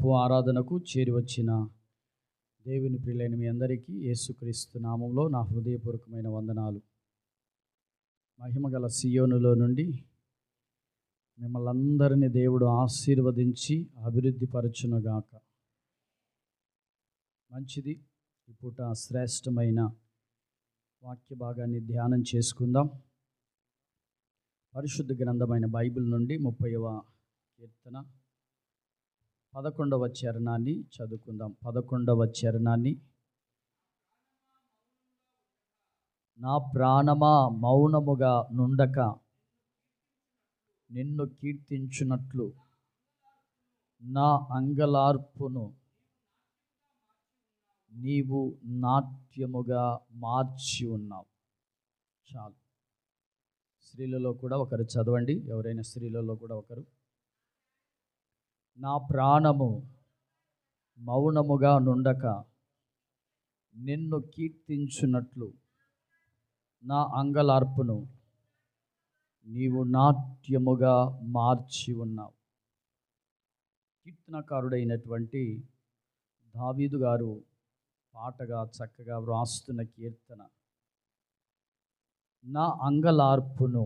పునరుద్ధానపు ఆరాధనకు చేరి వచ్చిన దేవుని ప్రియులైన మీ అందరికీ యేసుక్రీస్తు నామంలో నా హృదయపూర్వకమైన వందనాలు. మహిమగల సియోనులో నుండి మిమ్మల్ని అందరినీ దేవుడు ఆశీర్వదించి అభివృద్ధి పరచునుగాక. మంచిది. ఇప్పుట శ్రేష్టమైన వాక్య భాగాన్ని ధ్యానం చేసుకుందాం. పరిశుద్ధ గ్రంథమైన బైబిల్ నుండి 30వ కీర్తన 11వ చరణాన్ని చదువుకుందాం. 11వ చరణాన్ని. నా ప్రాణమా మౌనముగా నుండక నిన్ను కీర్తించునట్లు నా అంగలార్పును నీవు నాట్యముగా మార్చి ఉన్నావు. చాలు. స్త్రీలలో కూడా ఒకరు చదవండి. ఎవరైనా స్త్రీలలో కూడా ఒకరు. నా ప్రాణము మౌనముగా నుండక నిన్ను కీర్తించునట్లు నా అంగలార్పును నీవు నాట్యముగా మార్చి ఉన్నావు. కీర్తనకారుడైనటువంటి దావీదు గారు పాటగా చక్కగా వ్రాస్తున్న కీర్తన, నా అంగలార్పును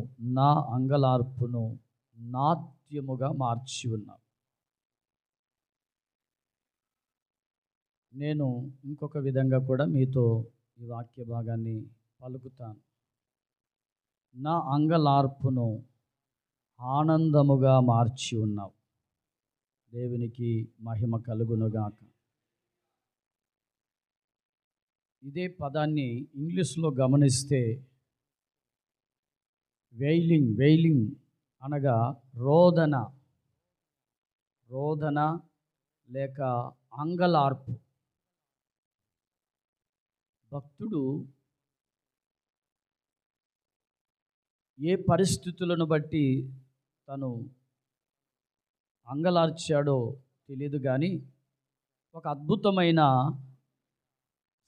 నాట్యముగా మార్చి ఉన్నావు. నేను ఇంకొక విధంగా కూడా మీతో ఈ వాక్య భాగాన్ని పలుకుతాను. నా అంగలార్పును ఆనందముగా మార్చి ఉన్నావు. దేవునికి మహిమ కలుగునుగాక. ఇదే పదాన్ని ఇంగ్లీష్లో గమనిస్తే వెయిలింగ్ అనగా రోదన లేక అంగలార్పు. భక్తుడు ఏ పరిస్థితులను బట్టి తను అంగలార్చాడో తెలియదు, కానీ ఒక అద్భుతమైన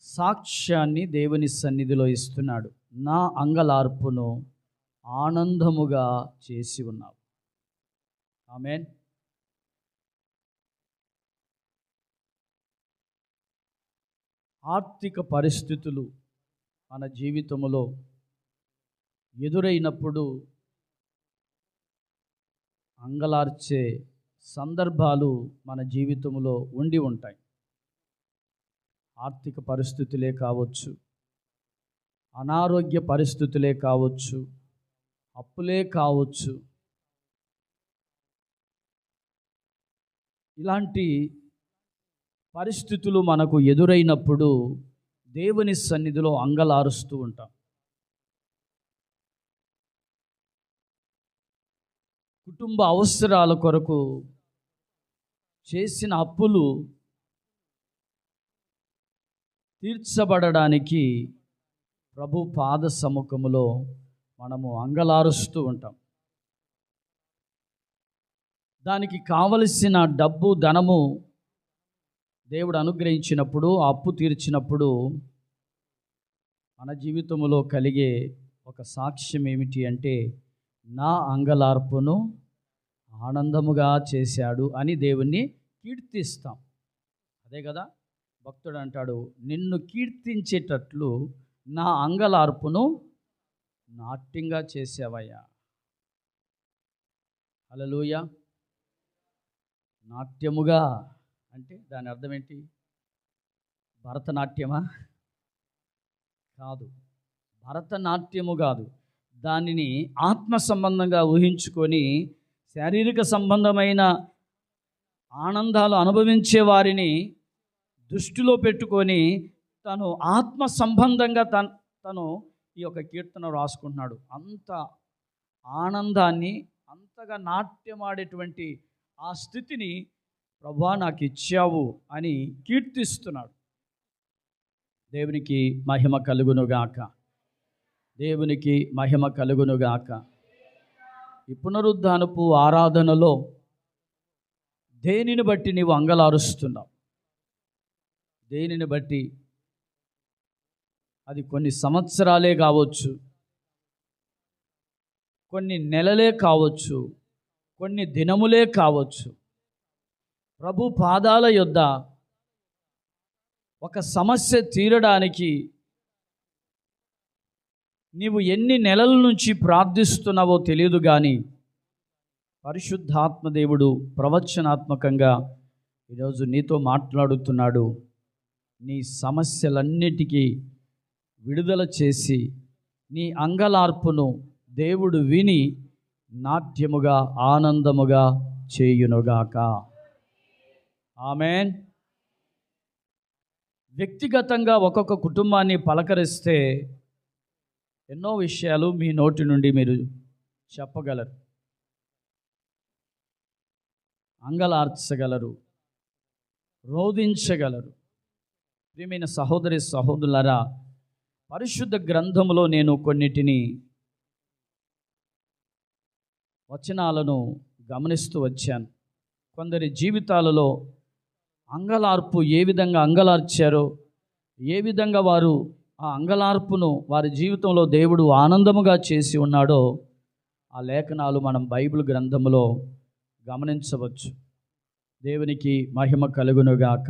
సాక్ష్యాన్ని దేవుని సన్నిధిలో ఇస్తున్నాడు. నా అంగలార్పును ఆనందముగా చేసి ఉన్నావు. ఆమేన్. ఆర్థిక పరిస్థితులు మన జీవితంలో ఎదురైనప్పుడు అంగలార్చే సందర్భాలు మన జీవితంలో ఉండి ఉంటాయి. ఆర్థిక పరిస్థితులే కావచ్చు, అనారోగ్య పరిస్థితులే కావచ్చు, అప్పులే కావచ్చు. ఇలాంటి పరిస్థితులు మనకు ఎదురైనప్పుడు దేవుని సన్నిధిలో అంగలారుస్తూ ఉంటాం. కుటుంబ అవసరాల కొరకు చేసిన అప్పులు తీర్చబడడానికి ప్రభు పాద సముఖములో మనము అంగలారుస్తూ ఉంటాం. దానికి కావలసిన డబ్బు ధనము దేవుడు అనుగ్రహించినప్పుడు, ఆ అప్పు తీర్చినప్పుడు మన జీవితంలో కలిగే ఒక సాక్ష్యం ఏమిటి అంటే, నా అంగలార్పును ఆనందముగా చేశాడు అని దేవుణ్ణి కీర్తిస్తాం. అదే కదా భక్తుడు అంటాడు, నిన్ను కీర్తించేటట్లు నా అంగలార్పును నాట్యంగా చేసావయ్యా. హల్లెలూయా. నాట్యముగా అంటే దాని అర్థం ఏంటి? భరతనాట్యమా? కాదు, భరతనాట్యము కాదు. దానిని ఆత్మ సంబంధంగా ఊహించుకొని శారీరక సంబంధమైన ఆనందాలు అనుభవించే వారిని దృష్టిలో పెట్టుకొని తను ఆత్మ సంబంధంగా తను ఈ యొక్క కీర్తన రాసుకుంటున్నాడు. అంత ఆనందాన్ని, అంతగా నాట్యమాడేటువంటి ఆ స్థితిని ప్రభువా నాకు ఇచ్చావు అని కీర్తిస్తున్నాడు. దేవునికి మహిమ కలుగునుగాక. దేవునికి మహిమ కలుగునుగాక. ఈ పునరుద్ధానపు ఆరాధనలో దేనిని బట్టి నీవు అంగలారుస్తున్నావు? దేనిని బట్టి? అది కొన్ని సంవత్సరాలే కావచ్చు, కొన్ని నెలలే కావచ్చు, కొన్ని దినములే కావచ్చు. ప్రభు పాదాల యొద్ద ఒక సమస్య తీరడానికి నీవు ఎన్ని నెలల నుంచి ప్రార్థిస్తున్నావో తెలియదు, కానీ పరిశుద్ధాత్మ దేవుడు ప్రవచనాత్మకంగా ఈరోజు నీతో మాట్లాడుతున్నాడు. నీ సమస్యలన్నిటికీ విడుదల చేసి నీ అంగలార్పును దేవుడు విని నాట్యముగా ఆనందముగా చేయునుగాక. ఆమేన్. వ్యక్తిగతంగా ఒక్కొక్క కుటుంబాన్ని పలకరిస్తే ఎన్నో విషయాలు మీ నోటి నుండి మీరు చెప్పగలరు, అంగలార్చగలరు, రోధించగలరు. ప్రియమైన సహోదరి సహోదరులారా, పరిశుద్ధ గ్రంథములో నేను కొన్నిటిని వచనాలను గమనిస్తూ వచ్చాను. కొందరి జీవితాలలో అంగలార్పు ఏ విధంగా అంగలార్చారో, ఏ విధంగా వారు ఆ అంగలార్పును వారి జీవితంలో దేవుడు ఆనందముగా చేసి ఉన్నాడో ఆ లేఖనాలు మనం బైబిల్ గ్రంథములో గమనించవచ్చు. దేవునికి మహిమ కలుగునుగాక.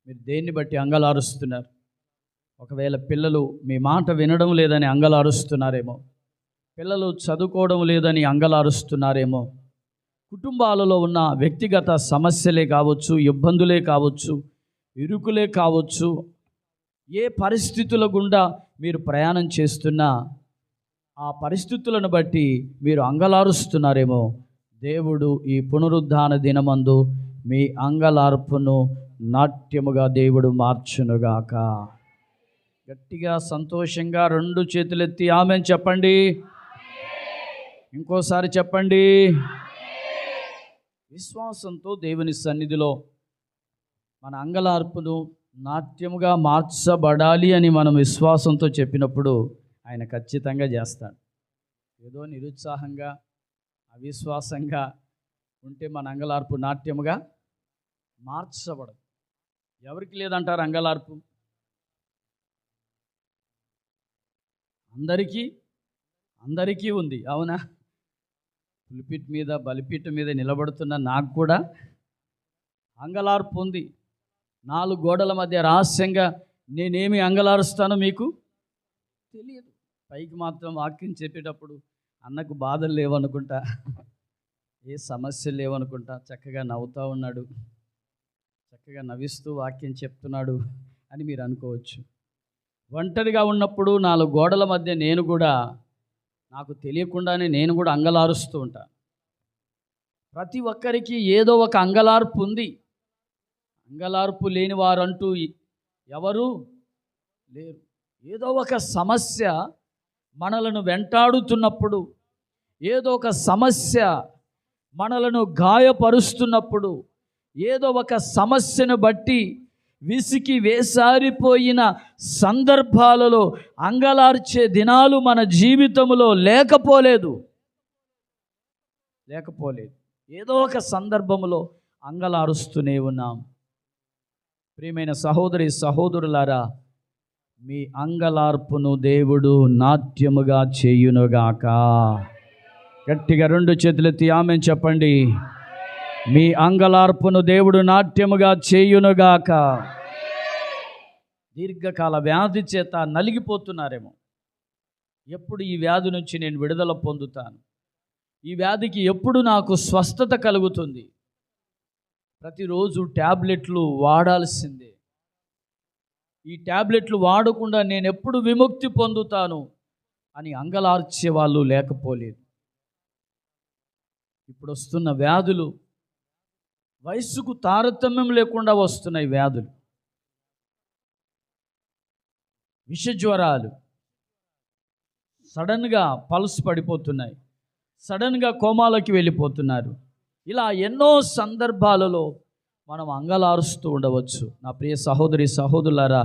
మీరు దేన్ని బట్టి అంగలారుస్తున్నారు? ఒకవేళ పిల్లలు మీ మాట వినడం లేదని అంగలారుస్తున్నారేమో, పిల్లలు చదువుకోవడం లేదని అంగలారుస్తున్నారేమో, కుటుంబాలలో ఉన్న వ్యక్తిగత సమస్యలే కావచ్చు, ఇబ్బందులే కావచ్చు, ఇరుకులే కావచ్చు, ఏ పరిస్థితుల గుండా మీరు ప్రయాణం చేస్తున్నా ఆ పరిస్థితులను బట్టి మీరు అంగలారుస్తున్నారేమో, దేవుడు ఈ పునరుద్ధాన దినమందు మీ అంగలార్పును నాట్యముగా దేవుడు మార్చునుగాక. గట్టిగా సంతోషంగా రెండు చేతులెత్తి ఆమేన్ చెప్పండి. ఇంకోసారి చెప్పండి. విశ్వాసంతో దేవుని సన్నిధిలో మన అంగలార్పును నాట్యముగా మార్చబడాలి అని మనం విశ్వాసంతో చెప్పినప్పుడు ఆయన ఖచ్చితంగా చేస్తాడు. ఏదో నిరుత్సాహంగా అవిశ్వాసంగా ఉంటే మన అంగలార్పు నాట్యముగా మార్చబడదు. ఎవరికి లేదంటారు అంగలార్పు? అందరికీ ఉంది, అవునా? పులిపిట్ మీద బలిపీఠం మీద నిలబడుతున్న నాకు కూడా అంగలార్పు ఉంది. 4 గోడల మధ్య రహస్యంగా నేనేమి అంగలారుస్తానో మీకు తెలియదు. పైకి మాత్రం వాక్యం చెప్పేటప్పుడు అన్నకు బాధలు లేవనుకుంటా, ఏ సమస్యలు లేవనుకుంటా, చక్కగా నవ్వుతూ ఉన్నాడు, చక్కగా నవ్విస్తూ వాక్యం చెప్తున్నాడు అని మీరు అనుకోవచ్చు. ఒంటరిగా ఉన్నప్పుడు 4 గోడల మధ్య నేను కూడా నాకు తెలియకుండానే నేను కూడా అంగలారుస్తూ ఉంటాను. ప్రతి ఒక్కరికి ఏదో ఒక అంగలార్పు ఉంది. అంగలార్పు లేని వారంటూ ఎవరు లేరు. ఏదో ఒక సమస్య మనలను వెంటాడుతున్నప్పుడు, ఏదో ఒక సమస్య మనలను గాయపరుస్తున్నప్పుడు, ఏదో ఒక సమస్యను బట్టి విసికి వేసారిపోయిన సందర్భాలలో అంగలార్చే దినాలు మన జీవితంలో లేకపోలేదు. ఏదో ఒక సందర్భంలో అంగలారుస్తూనే ఉన్నాం. ప్రియమైన సహోదరి సహోదరులారా, మీ అంగలార్పును దేవుడు నాట్యముగా చేయునుగాక. గట్టిగా 2 చేతులెత్తి ఆమేన్ చెప్పండి. మీ అంగలార్పును దేవుడు నాట్యముగా చేయునుగాక. దీర్ఘకాల వ్యాధి చేత నలిగిపోతున్నారేమో, ఎప్పుడు ఈ వ్యాధి నుంచి నేను విడుదల పొందుతాను, ఈ వ్యాధికి ఎప్పుడు నాకు స్వస్థత కలుగుతుంది, ప్రతిరోజు ట్యాబ్లెట్లు వాడాల్సిందే, ఈ ట్యాబ్లెట్లు వాడకుండా నేను ఎప్పుడు విముక్తి పొందుతాను అని అంగలార్చే వాళ్ళు లేకపోలేదు. ఇప్పుడు వస్తున్న వ్యాధులు వయస్సుకు తారతమ్యం లేకుండా వస్తున్నాయి. వ్యాధులు, విషజ్వరాలు సడన్గా పల్స్ పడిపోతున్నాయి, సడన్గా కోమాలోకి వెళ్ళిపోతున్నారు. ఇలా ఎన్నో సందర్భాలలో మనం అంగలారుస్తూ ఉండవచ్చు. నా ప్రియ సహోదరి సహోదరులారా,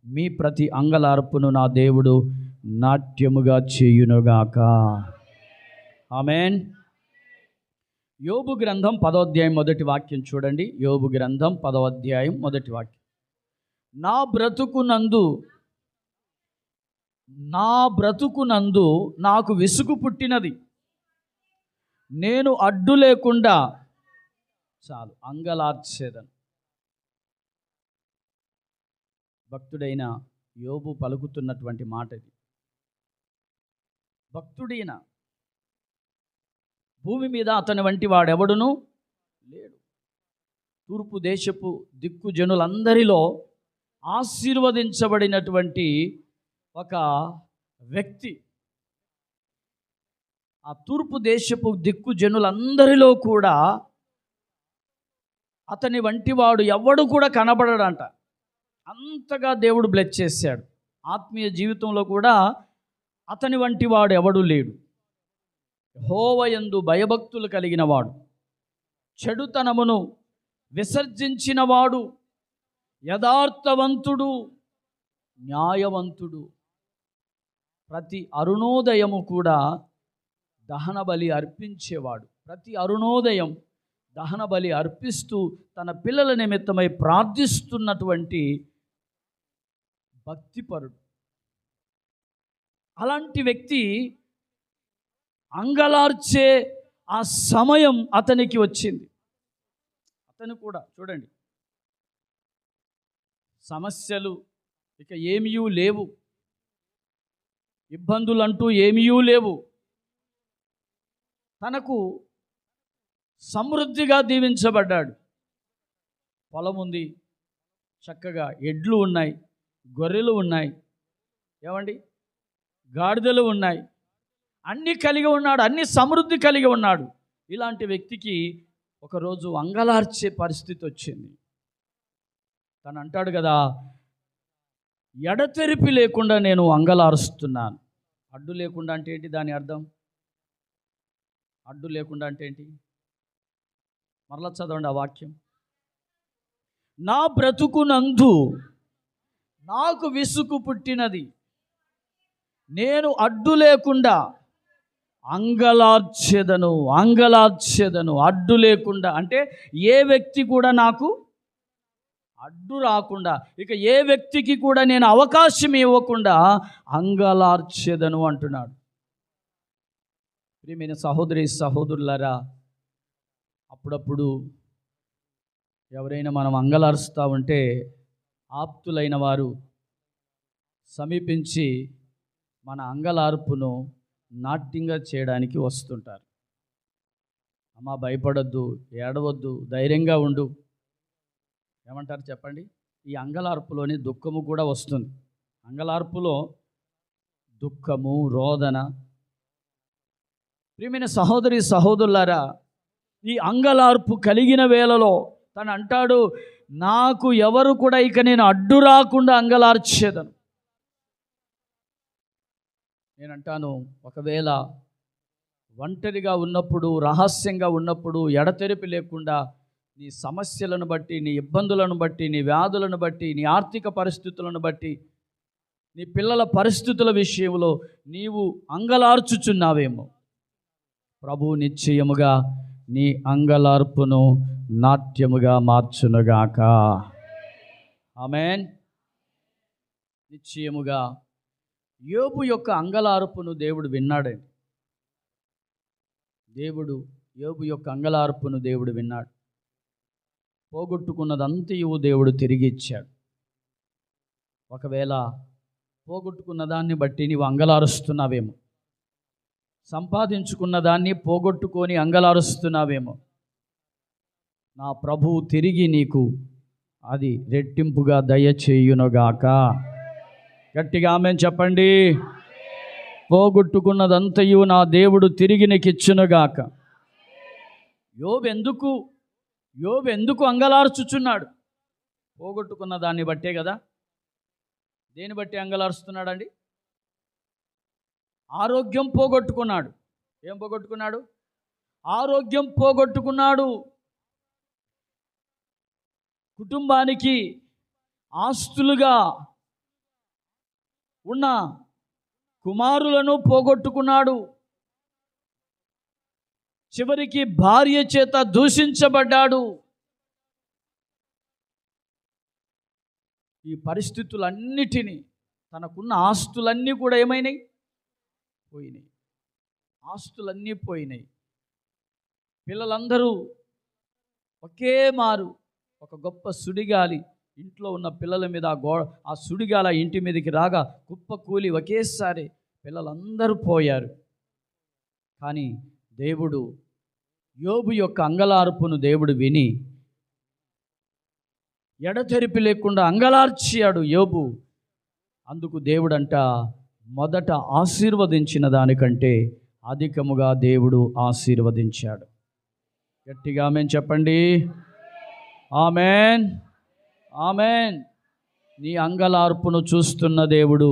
మీ ప్రతి అంగలార్పును నా దేవుడు నాట్యముగా చేయునుగాక. ఆమేన్. యోబు గ్రంథం 10వ అధ్యాయం మొదటి వాక్యం చూడండి. యోబు గ్రంథం 10వ అధ్యాయం మొదటి వాక్యం. నా బ్రతుకునందు నాకు విసుగు పుట్టినది, నేను అడ్డు లేకుండా చాలు, అంగలార్చేదను. భక్తుడైన యోబు పలుకుతున్నటువంటి మాట ఇది. భక్తుడైన భూమి మీద అతని వంటి వాడెవడును లేడు. తూర్పు దేశపు దిక్కు జనులందరిలో ఆశీర్వదించబడినటువంటి ఒక వ్యక్తి. ఆ తూర్పు దేశపు దిక్కు జనులందరిలో కూడా అతని వంటి వాడు ఎవడు కూడా కనబడడంట. అంతగా దేవుడు బ్లెస్ చేశాడు. ఆత్మీయ జీవితంలో కూడా అతని వంటి వాడు ఎవడు లేడు. యెహోవా యందు భయభక్తులు కలిగిన వాడు, చెడుతనమును విసర్జించిన వాడు, యథార్థవంతుడు, న్యాయవంతుడు. ప్రతి అరుణోదయము కూడా దహన బలి అర్పించేవాడు. ప్రతి అరుణోదయం దహన బలి అర్పిస్తూ తన పిల్లల నిమిత్తమై ప్రార్థిస్తున్నటువంటి భక్తిపరుడు. అలాంటి వ్యక్తి అంగలార్చే ఆ సమయం అతనికి వచ్చింది. అతను కూడా చూడండి, సమస్యలు ఇక ఏమీ లేవు, ఇబ్బందులంటూ ఏమీ లేవు. తనకు సమృద్ధిగా దీవించబడ్డాడు. పొలం ఉంది, చక్కగా ఎడ్లు ఉన్నాయి, గొర్రెలు ఉన్నాయి, ఏమండి, గాడిదలు ఉన్నాయి, అన్నీ కలిగి ఉన్నాడు, అన్ని సమృద్ధి కలిగి ఉన్నాడు. ఇలాంటి వ్యక్తికి ఒకరోజు అంగలార్చే పరిస్థితి వచ్చింది. తను అంటాడు కదా, ఎడతెరిపి లేకుండా నేను అంగలారుస్తున్నాను. అడ్డు లేకుండా అంటే ఏంటి? దాని అర్థం అడ్డు లేకుండా అంటే ఏంటి? మరలా చదవండి ఆ వాక్యం. నా బ్రతుకునందు నాకు విసుగు పుట్టినది, నేను అడ్డు లేకుండా అంగలార్చెదను. అడ్డు లేకుండా అంటే ఏ వ్యక్తి కూడా నాకు అడ్డు రాకుండా, ఇక ఏ వ్యక్తికి కూడా నేను అవకాశం ఇవ్వకుండా అంగలార్చెదను అంటున్నాడు. ప్రియమైన సహోదరి సహోదరులారా, అప్పుడప్పుడు ఎవరైనా మనం అంగలారుస్తూ ఉంటే ఆప్తులైన వారు సమీపించి మన అంగలార్పును నాట్యంగా చేయడానికి వస్తుంటారు. అమ్మా, భయపడొద్దు, ఏడవద్దు, ధైర్యంగా ఉండు. ఏమంటారు చెప్పండి? ఈ అంగలార్పులోని దుఃఖము కూడా వస్తుంది. అంగలార్పులో దుఃఖము, రోదన. ప్రియమైన సహోదరి సహోదరులారా, ఈ అంగలార్పు కలిగిన వేళలో తను అంటాడు, నాకు ఎవరు కూడా ఇక నేను అడ్డు రాకుండా అంగలార్చేదను. నేనంటాను, ఒకవేళ ఒంటరిగా ఉన్నప్పుడు, రహస్యంగా ఉన్నప్పుడు, ఎడతెరిపి లేకుండా నీ సమస్యలను బట్టి, నీ ఇబ్బందులను బట్టి, నీ వ్యాధులను బట్టి, నీ ఆర్థిక పరిస్థితులను బట్టి, నీ పిల్లల పరిస్థితుల విషయంలో నీవు అంగలార్చుచున్నావేమో, ప్రభువు నిశ్చయముగా నీ అంగలార్పును నాట్యముగా మార్చునుగాక. ఆమేన్. నిశ్చయముగా యోబు యొక్క అంగలార్పును దేవుడు విన్నాడండి. యోబు యొక్క అంగలార్పును దేవుడు విన్నాడు. పోగొట్టుకున్నదంతయు దేవుడు తిరిగి ఇచ్చాడు. ఒకవేళ పోగొట్టుకున్న దాన్ని బట్టి నీవు అంగలారుస్తున్నావేమో, సంపాదించుకున్న దాన్ని పోగొట్టుకొని అంగలారుస్తున్నావేమో, నా ప్రభువు తిరిగి నీకు అది రెట్టింపుగా దయచేయునుగాక. గట్టిగా ఆమేన్ చెప్పండి. పోగొట్టుకున్నదంతయు నా దేవుడు తిరిగి నీకు ఇచ్చునుగాక. యోబు ఎందుకు అంగలార్చుచున్నాడు? పోగొట్టుకున్న దాన్ని బట్టే కదా. దేని బట్టి అంగలారుస్తున్నాడండి? ఆరోగ్యం పోగొట్టుకున్నాడు. ఏం పోగొట్టుకున్నాడు? ఆరోగ్యం పోగొట్టుకున్నాడు. కుటుంబానికి ఆస్తులుగా ఉన్న కుమారులను పోగొట్టుకున్నాడు. చివరికి భార్య చేత దూషించబడ్డాడు. ఈ పరిస్థితులన్నిటినీ, తనకున్న ఆస్తులన్నీ కూడా ఏమైనాయి? పోయినాయి. ఆస్తులన్నీ పోయినాయి. పిల్లలందరూ ఒకే మారు ఒక గొప్ప సుడిగాలి ఇంట్లో ఉన్న పిల్లల మీద ఆ సుడిగాల ఇంటి మీదకి రాగా కుప్ప కూలి ఒకేసారి పిల్లలందరూ పోయారు. కానీ దేవుడు యోబు యొక్క అంగలార్పును దేవుడు విని ఎడతెరిపి లేకుండా అంగలార్చాడు యోబు. అందుకు దేవుడంట మొదట ఆశీర్వదించిన దానికంటే అధికముగా దేవుడు ఆశీర్వదించాడు. గట్టిగా ఆమేన్ చెప్పండి. ఆమేన్, ఆమేన్. నీ అంగలార్పును చూస్తున్న దేవుడు.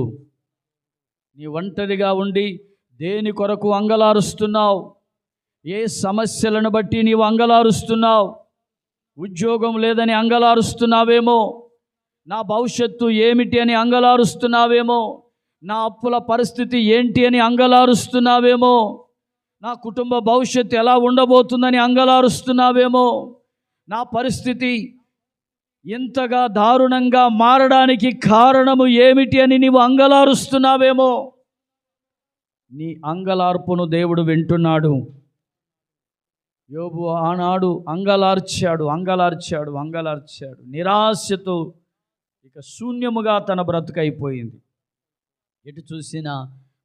నీ ఒంటరిగా ఉండి దేని కొరకు అంగలారుస్తున్నావు? ఏ సమస్యలను బట్టి నీవు అంగలారుస్తున్నావు? ఉద్యోగం లేదని అంగలారుస్తున్నావేమో, నా భవిష్యత్తు ఏమిటి అని అంగలారుస్తున్నావేమో, నా అప్పుల పరిస్థితి ఏంటి అని అంగలారుస్తున్నావేమో, నా కుటుంబ భవిష్యత్తు ఎలా ఉండబోతుందని అంగలారుస్తున్నావేమో, నా పరిస్థితి ఇంతగా దారుణంగా మారడానికి కారణము ఏమిటి అని నీవు అంగలారుస్తున్నావేమో. నీ అంగలార్పును దేవుడు వింటున్నాడు. యోబు ఆనాడు అంగలార్చాడు. నిరాశతో ఇక శూన్యముగా తన బ్రతుకైపోయింది. ఎటు చూసినా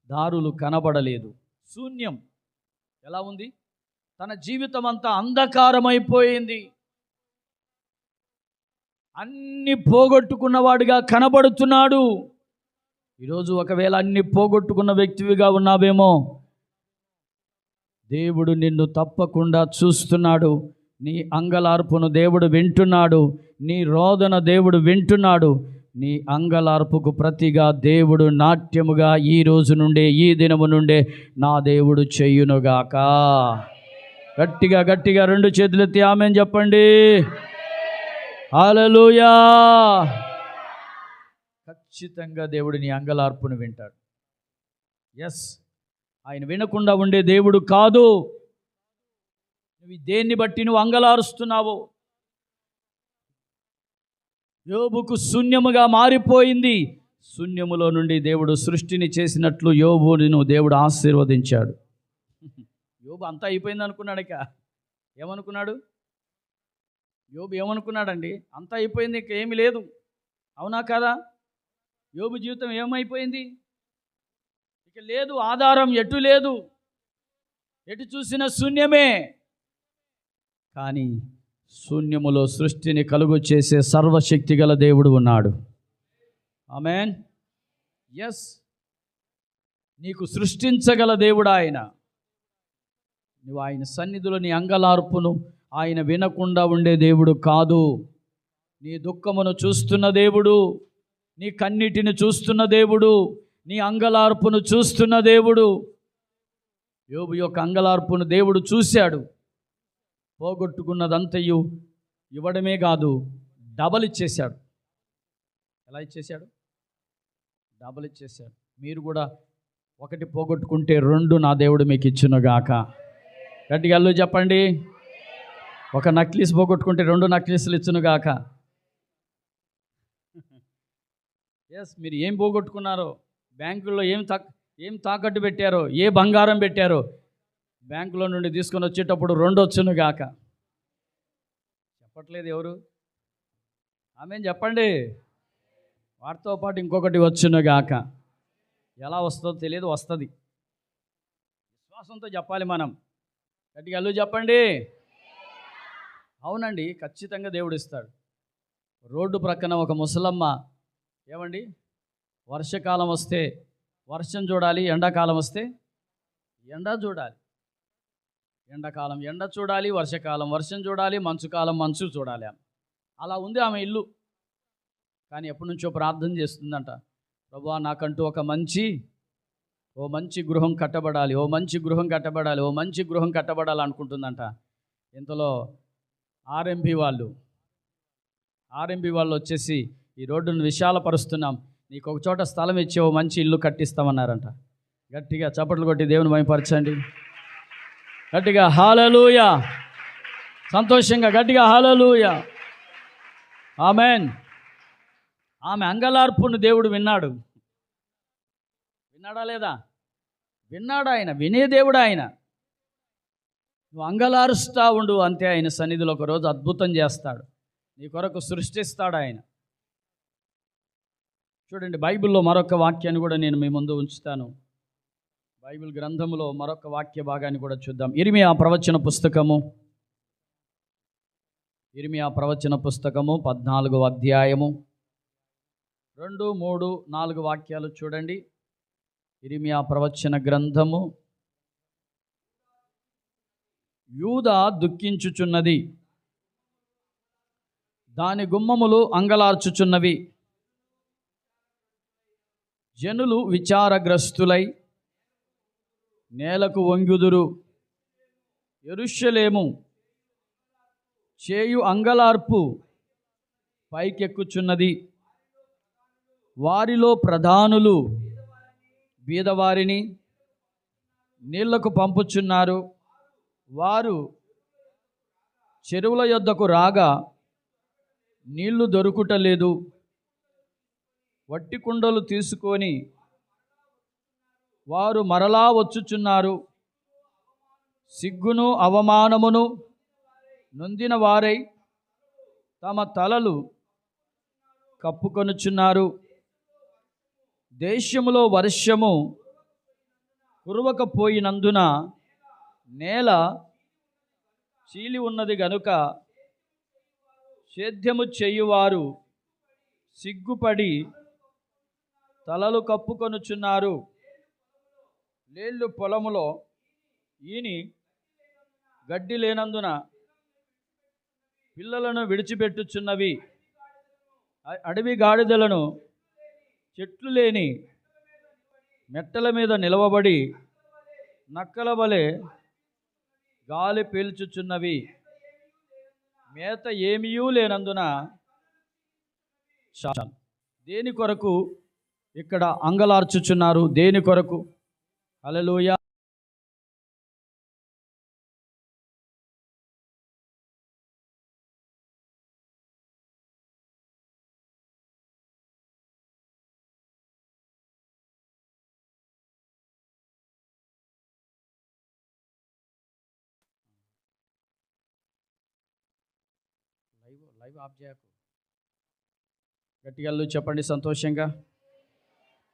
దారులు కనబడలేదు, శూన్యం. ఎలా ఉంది? తన జీవితం అంతా అంధకారమైపోయింది. అన్ని పోగొట్టుకున్నవాడిగా కనబడుతున్నాడు. ఈరోజు ఒకవేళ అన్ని పోగొట్టుకున్న వ్యక్తివిగా ఉన్నావేమో, దేవుడు నిన్ను తప్పకుండా చూస్తున్నాడు. నీ అంగలార్పును దేవుడు వింటున్నాడు. నీ రోదన దేవుడు వింటున్నాడు. నీ అంగలార్పుకు ప్రతిగా దేవుడు నాట్యముగా ఈ రోజు నుండే, ఈ దినము నుండే నా దేవుడు చెయ్యునుగాక. గట్టిగా గట్టిగా రెండు చేతులెత్తి ఆమేన్ చెప్పండి. హల్లెలూయా. ఖచ్చితంగా దేవుడు నీ అంగలార్పును వింటాడు. ఎస్, ఆయన వినకుండా ఉండే దేవుడు కాదు. నువ్వు దేన్ని బట్టి నువ్వు అంగలారుస్తున్నావో. యోబుకు శూన్యముగా మారిపోయింది. శూన్యములో నుండి దేవుడు సృష్టిని చేసినట్లు యోబును దేవుడు ఆశీర్వదించాడు. యోబు అంతా అయిపోయింది అనుకున్నాడు. ఇక ఏమనుకున్నాడు యోబు? ఏమనుకున్నాడండి? అంతా అయిపోయింది, ఇక ఏమీ లేదు. అవునా కాదా? యోబు జీవితం ఏమైపోయింది? ఇక లేదు, ఆధారం ఎటు లేదు, ఎటు చూసిన శూన్యమే. కానీ శూన్యములో సృష్టిని కలుగు చేసే సర్వశక్తి గల దేవుడు ఉన్నాడు. ఆమేన్. ఎస్, నీకు సృష్టించగల దేవుడు ఆయన. నువ్వు ఆయన సన్నిధిలో నీ అంగలార్పును ఆయన వినకుండా ఉండే దేవుడు కాదు. నీ దుఃఖమును చూస్తున్న దేవుడు, నీ కన్నిటిని చూస్తున్న దేవుడు, నీ అంగలార్పును చూస్తున్న దేవుడు. యోబు యొక్క అంగలార్పును దేవుడు చూశాడు. పోగొట్టుకున్నదంతయు ఇవ్వడమే కాదు, డబల్ ఇచ్చేశాడు. ఎలా ఇచ్చేశాడు? డబల్ ఇచ్చేశాడు. మీరు కూడా ఒకటి పోగొట్టుకుంటే రెండు నా దేవుడు మీకు ఇచ్చునుగాక. గట్టిగా అల్లు చెప్పండి. ఒక నక్లీస్ పోగొట్టుకుంటే రెండు నక్లీసులు ఇచ్చునుగాక. ఎస్, మీరు ఏం పోగొట్టుకున్నారో, బ్యాంకుల్లో ఏం తాకట్టు పెట్టారో, ఏ బంగారం పెట్టారో, బ్యాంకులో నుండి తీసుకొని వచ్చేటప్పుడు రెండు వచ్చునుగాక. చెప్పట్లేదు ఎవరు? ఆమేన్ చెప్పండి. వాటితో పాటు ఇంకొకటి వచ్చునుగాక. ఎలా వస్తుందో తెలియదు, వస్తుంది. విశ్వాసంతో చెప్పాలి మనం. గట్టిగా అల్లు చెప్పండి. అవునండి, ఖచ్చితంగా దేవుడు ఇస్తాడు. రోడ్డు ప్రక్కన ఒక ముసలమ్మ, ఏమండి, వర్షాకాలం వస్తే వర్షం చూడాలి, ఎండాకాలం వస్తే ఎండ చూడాలి. ఎండాకాలం ఎండ చూడాలి, వర్షాకాలం వర్షం చూడాలి, మంచుకాలం మంచు చూడాలి. అలా ఉంది ఆమె ఇల్లు. కానీ ఎప్పటి నుంచో ప్రార్థన చేస్తుందంట, ప్రభువా నాకంటూ ఒక మంచి గృహం కట్టబడాలి, ఓ మంచి గృహం కట్టబడాలి అనుకుంటుందంట. ఇంతలో ఆర్ఎంపీ వాళ్ళు వచ్చేసి, ఈ రోడ్డును విశాలపరుస్తున్నాం, నీకు ఒక చోట స్థలం ఇచ్చి ఓ మంచి ఇల్లు కట్టిస్తామన్నారంట. గట్టిగా చప్పట్లు కొట్టి దేవుని మహిమపరచండి. గట్టిగా హల్లెలూయా. సంతోషంగా గట్టిగా హల్లెలూయా. ఆమేన్. ఆమె అంగలార్పును దేవుడు విన్నాడా లేదా? విన్నాడు. ఆయన వినే దేవుడు. ఆయన నువ్వు అంగలారుస్తూ ఉండు అంతే. ఆయన సన్నిధిలో ఒకరోజు అద్భుతం చేస్తాడు, నీ కొరకు సృష్టిస్తాడు ఆయన. చూడండి, బైబిల్లో మరొక వాక్యాన్ని కూడా నేను మీ ముందు ఉంచుతాను. బైబిల్ గ్రంథంలో మరొక వాక్య భాగాన్ని కూడా చూద్దాం. ఇర్మియా ప్రవచన పుస్తకము 14వ అధ్యాయము 2, 3, 4 వాక్యాలు చూడండి. ఇర్మియా ప్రవచన గ్రంథము. యూదా దుఃఖించుచున్నది, దాని గుమ్మములు అంగలార్చుచున్నవి. జనులు విచారగ్రస్తులై నేలకు వంగుదురు. యెరూషలేము చేయు అంగలార్పు పైకెక్కుచున్నది. వారిలో ప్రధానులు బీదవారిని నీళ్లకు పంపుచున్నారు. వారు చెరువుల యొద్దకు రాగా నీళ్లు దొరుకుటలేదు. వట్టి కుండలు తీసుకొని వారు మరలా వచ్చుచున్నారు. సిగ్గును అవమానమును నొందిన వారై తమ తలలు కప్పుకొనుచున్నారు. దేశములో వర్షము కురవకపోయినందున నేల చీలి ఉన్నది గనుక సేద్యము చేయువారు సిగ్గుపడి తలలు కప్పుకొనుచున్నారు. లేళ్ళు పొలములో ఈని గడ్డి లేనందున పిల్లలను విడిచిపెట్టుచున్నవి. అడవి గాడిదలను చెట్లు లేని మెట్టల మీద నిలవబడి నక్కల వలె గాలి పీల్చుచున్నవి. మేత ఏమీయూ లేనందున దేని కొరకు ఇక్కడ అంగలార్చుచున్నారు? దేని కొరకు? హల్లెలూయా. లైవ్ ఆఫ్ చేయకు. గట్టిగా చెప్పండి సంతోషంగా,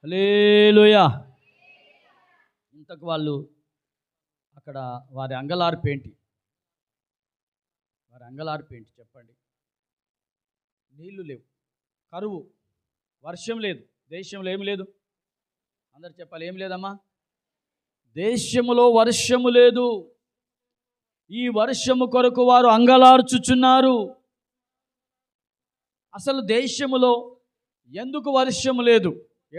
హల్లెలూయా. ఇంతకు వాళ్ళు అక్కడ వారి అంగలార్పేంటి? చెప్పండి. నీళ్లు లేవు, కరువు, వర్షం లేదు. దేశంలో ఏమి లేదు? అందరు చెప్పాలి, ఏం లేదమ్మా? దేశములో వర్షము లేదు. ఈ వర్షము కొరకు వారు అంగలార్చుచున్నారు. అసలు దేశములో ఎందుకు వర్షము లేదు?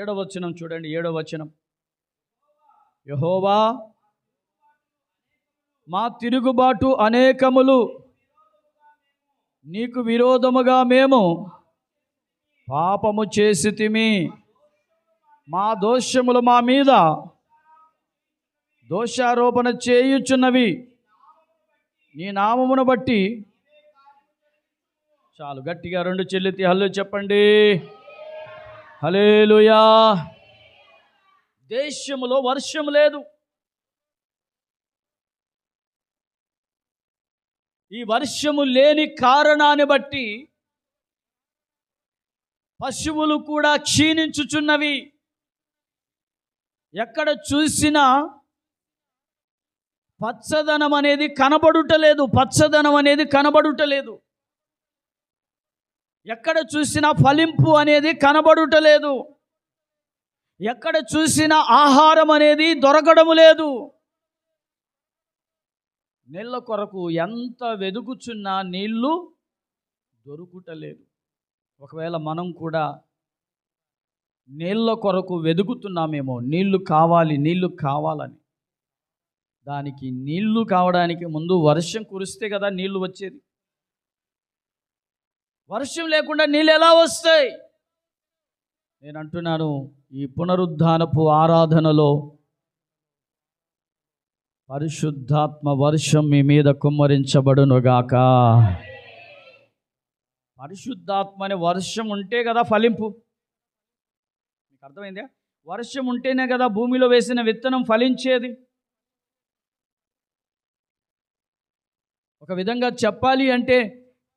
7వ వచనం చూడండి. 7వ వచనం, యెహోవా మా తిరుగుబాటు అనేకములు, నీకు విరోధముగా మేము పాపము చేసితిమి. మా దోషములు మా మీద దోషారోపణ చేయుచున్నవి. నీ నామమును బట్టి. చాలు, గట్టిగా 2 చెల్లెత్తి హల్లెలూయా చెప్పండి. హల్లెలూయా. దేశములో వర్షం లేదు. ఈ వర్షము లేని కారణాన్ని బట్టి పశువులు కూడా క్షీణించుచున్నవి. ఎక్కడ చూసినా పచ్చదనం అనేది కనబడుటలేదు. ఎక్కడ చూసినా ఫలింపు అనేది కనబడుటలేదు. ఎక్కడ చూసినా ఆహారం అనేది దొరకడము లేదు. నీళ్ళ కొరకు ఎంత వెదుకుచున్నా నీళ్లు దొరుకుటలేదు. ఒకవేళ మనం కూడా నీళ్ళ కొరకు వెదుకుతున్నామేమో, నీళ్లు కావాలని. దానికి నీళ్లు కావడానికి ముందు వర్షం కురిస్తే కదా నీళ్లు వచ్చేది. వర్షం లేకుండా నీళ్ళు ఎలా వస్తాయి? నేను అంటున్నాను, ఈ పునరుద్ధానపు ఆరాధనలో పరిశుద్ధాత్మ వర్షం మీ మీద కుమ్మరించబడునుగాక. పరిశుద్ధాత్మ అనే వర్షం ఉంటే కదా ఫలింపు. మీకు అర్థమైందా? వర్షం ఉంటేనే కదా భూమిలో వేసిన విత్తనం ఫలించేది. ఒక విధంగా చెప్పాలి అంటే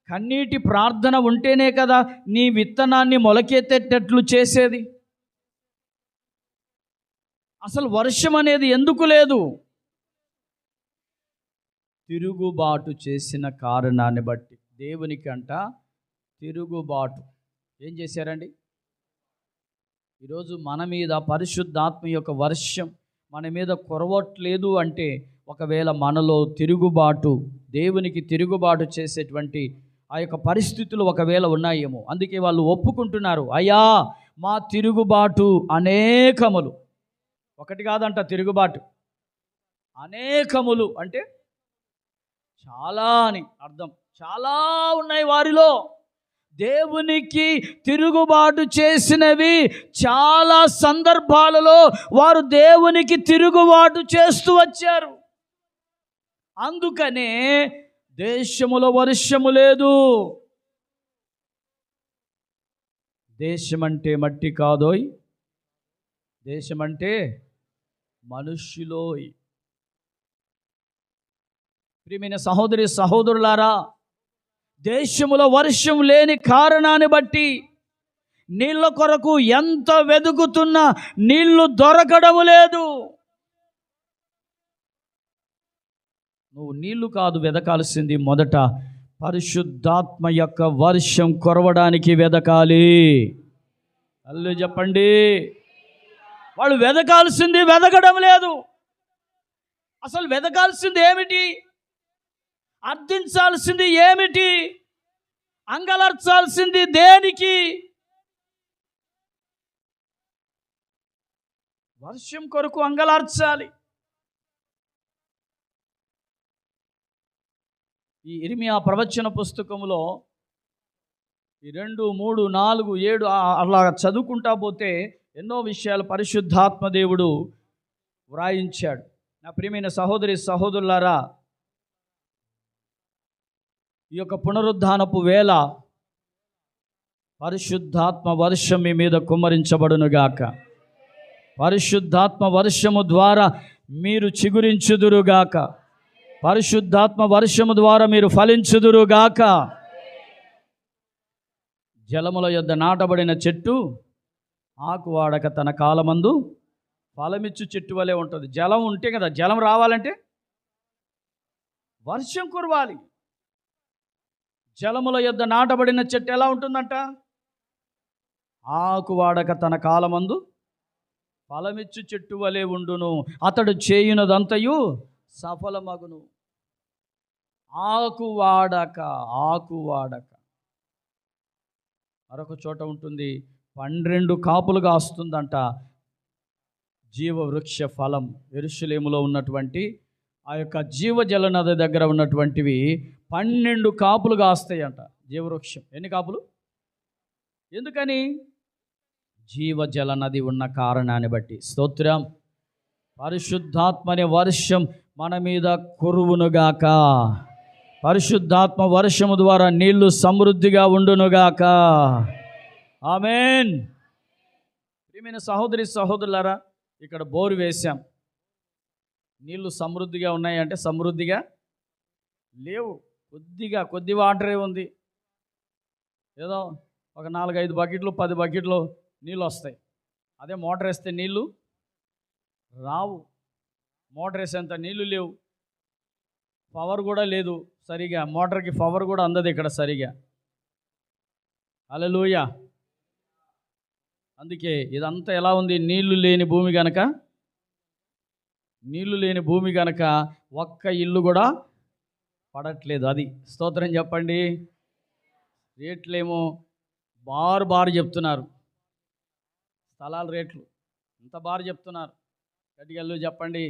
కన్నీటి ప్రార్థన ఉంటేనే కదా నీ విత్తనాన్ని మొలకెత్తేటట్లు చేసేది. అసలు వర్షం అనేది ఎందుకు లేదు? తిరుగుబాటు చేసిన కారణాన్ని బట్టి. దేవునికి తిరుగుబాటు ఏం చేశారండి? ఈరోజు మన మీద పరిశుద్ధాత్మ యొక్క వర్షం మన మీద కురవట్లేదు అంటే ఒకవేళ మనలో తిరుగుబాటు, దేవునికి తిరుగుబాటు చేసేటువంటి ఆ యొక్క పరిస్థితులు ఒకవేళ ఉన్నాయేమో. అందుకే వాళ్ళు ఒప్పుకుంటున్నారు, అయ్యా మా తిరుగుబాటు అనేకములు. ఒకటి కాదంట తిరుగుబాటు, అనేకములు అంటే చాలా అని అర్థం. చాలా ఉన్నాయి వారిలో. దేవునికి తిరుగుబాటు చేసినవి చాలా సందర్భాలలో వారు దేవునికి తిరుగుబాటు చేస్తూ వచ్చారు. అందుకనే దేశములో వర్షము లేదు. దేశమంటే మట్టి కాదోయ్, దేశమంటే మనుష్యులోయ్. ప్రియమైన సహోదరి సహోదరులారా, దేశములో వర్షం లేని కారణాన్ని బట్టి నీళ్ళ కొరకు ఎంత వెతుకుతున్నా నీళ్లు దొరకడం లేదు. నువ్వు నీళ్లు కాదు వెదకాల్సింది, మొదట పరిశుద్ధాత్మ యొక్క వర్షం కురవడానికి వెదకాలి. అల్లు చెప్పండి. వాళ్ళు వెదకాల్సింది వెదకడం లేదు. అసలు వెదకాల్సింది ఏమిటి? అర్థించాల్సింది ఏమిటి? అంగలార్చాల్సింది దేనికి? వర్షం కొరకు అంగలార్చాలి. ఈ ఇర్మియా ప్రవచన పుస్తకంలో ఈ 2, 3, 4, 7 అలా చదువుకుంటా పోతే ఎన్నో విషయాలు పరిశుద్ధాత్మ దేవుడు వ్రాయించాడు. నా ప్రియమైన సహోదరి సహోదరులారా, ఈ యొక్క పునరుద్ధానపు వేళ పరిశుద్ధాత్మ వర్షం మీ మీద కుమ్మరించబడునుగాక. పరిశుద్ధాత్మ వర్షము ద్వారా మీరు చిగురించుదురుగాక. పరిశుద్ధాత్మ వర్షము ద్వారా మీరు ఫలించుదురుగాక. జలముల యొద్ద నాటబడిన చెట్టు ఆకు వాడక తన కాలమందు ఫలమిచ్చు చెట్టు వలె ఉంటుంది. జలం ఉంటే కదా, జలం రావాలంటే వర్షం కురవాలి. జలముల యొద్ద నాటబడిన చెట్టు ఎలా ఉంటుందంట? ఆకు వాడక తన కాలమందు ఫలమిచ్చు చెట్టు వలె ఉండును, అతడు చేయునదంతయు సఫలమగును. ఆకు వాడక మరొక చోట ఉంటుంది, 12 కాపులుగా వస్తుందంట జీవవృక్ష ఫలం. యెరూషలేములో ఉన్నటువంటి ఆ యొక్క జీవజల నది దగ్గర ఉన్నటువంటివి 12 కాపులుగా వస్తాయంట జీవవృక్షం. ఎన్ని కాపులు? ఎందుకని? జీవజల నది ఉన్న కారణాన్ని బట్టి. స్తోత్రం. పరిశుద్ధాత్మని వర్షం మన మీద కురువునుగాక. పరిశుద్ధాత్మ వర్షము ద్వారా నీళ్లు సమృద్ధిగా ఉండునుగాక. ఆమేన్. ప్రియమైన సహోదరి సహోదరులారా, ఇక్కడ బోరు వేశాం. నీళ్లు సమృద్ధిగా ఉన్నాయంటే సమృద్ధిగా లేవు. కొద్ది వాటరే ఉంది. ఏదో ఒక 4-5 బకెట్లు 10 బకెట్లు నీళ్ళు వస్తాయి. అదే మోటార్ వేస్తే నీళ్ళు రావు. మోటార్ వేసేంత నీళ్ళు లేవు. పవర్ కూడా లేదు సరిగా. మోటార్కి పవర్ కూడా అందదు ఇక్కడ సరిగా. హల్లెలూయా. అందుకే ఇదంతా ఎలా ఉంది? నీళ్లు లేని భూమి గనక ఒక్క ఇల్లు కూడా పడట్లేదు. అది స్తోత్రం చెప్పండి. రేట్లేమో బారు చెప్తున్నారు. స్థలాల రేట్లు ఎంత బారు చెప్తున్నారు. గట్టిగా చెప్పండి.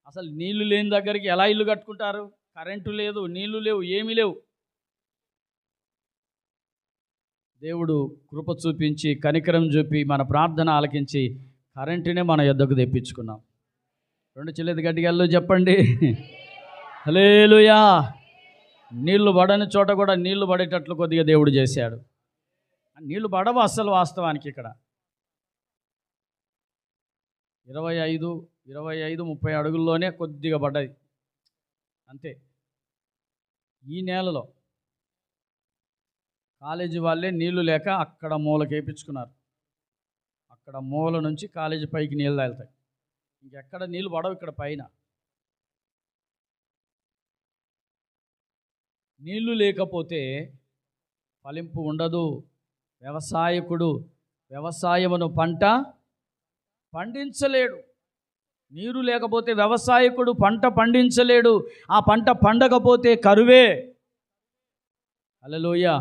అసలు నీళ్లు లేని దగ్గరికి ఎలా ఇల్లు కట్టుకుంటారు? కరెంటు లేదు, నీళ్లు లేవు, ఏమీ లేవు. దేవుడు కృప చూపించి కనికరం చూపి మన ప్రార్థన ఆలకించి కరెంటునే మన యొద్దకు తెప్పించుకున్నాం. 2 చెల్లెది గట్టిగా చెప్పండి. హల్లెలూయా. నీళ్లు పడని చోట కూడా నీళ్లు పడేటట్లు కొద్దిగా దేవుడు చేశాడు. నీళ్లు పడవు అసలు వాస్తవానికి. ఇక్కడ 25-30 అడుగుల్లోనే కొద్దిగా పడ్డది అంతే. ఈ నేలలో కాలేజీ వాళ్ళే నీళ్లు లేక అక్కడ మూలకి వేయించుకున్నారు. అక్కడ మూల నుంచి కాలేజీ పైకి నీళ్ళు తాగుతాయి. ఇంకెక్కడ నీళ్ళు పడవు. ఇక్కడ పైన నీళ్లు లేకపోతే ఫలింపు ఉండదు. వ్యవసాయకుడు వ్యవసాయమును పంట పండించలేడు. నీరు లేకపోతే వ్యవసాయకుడు పంట పండించలేడు. ఆ పంట పండకపోతే కరువే. హల్లెలూయా.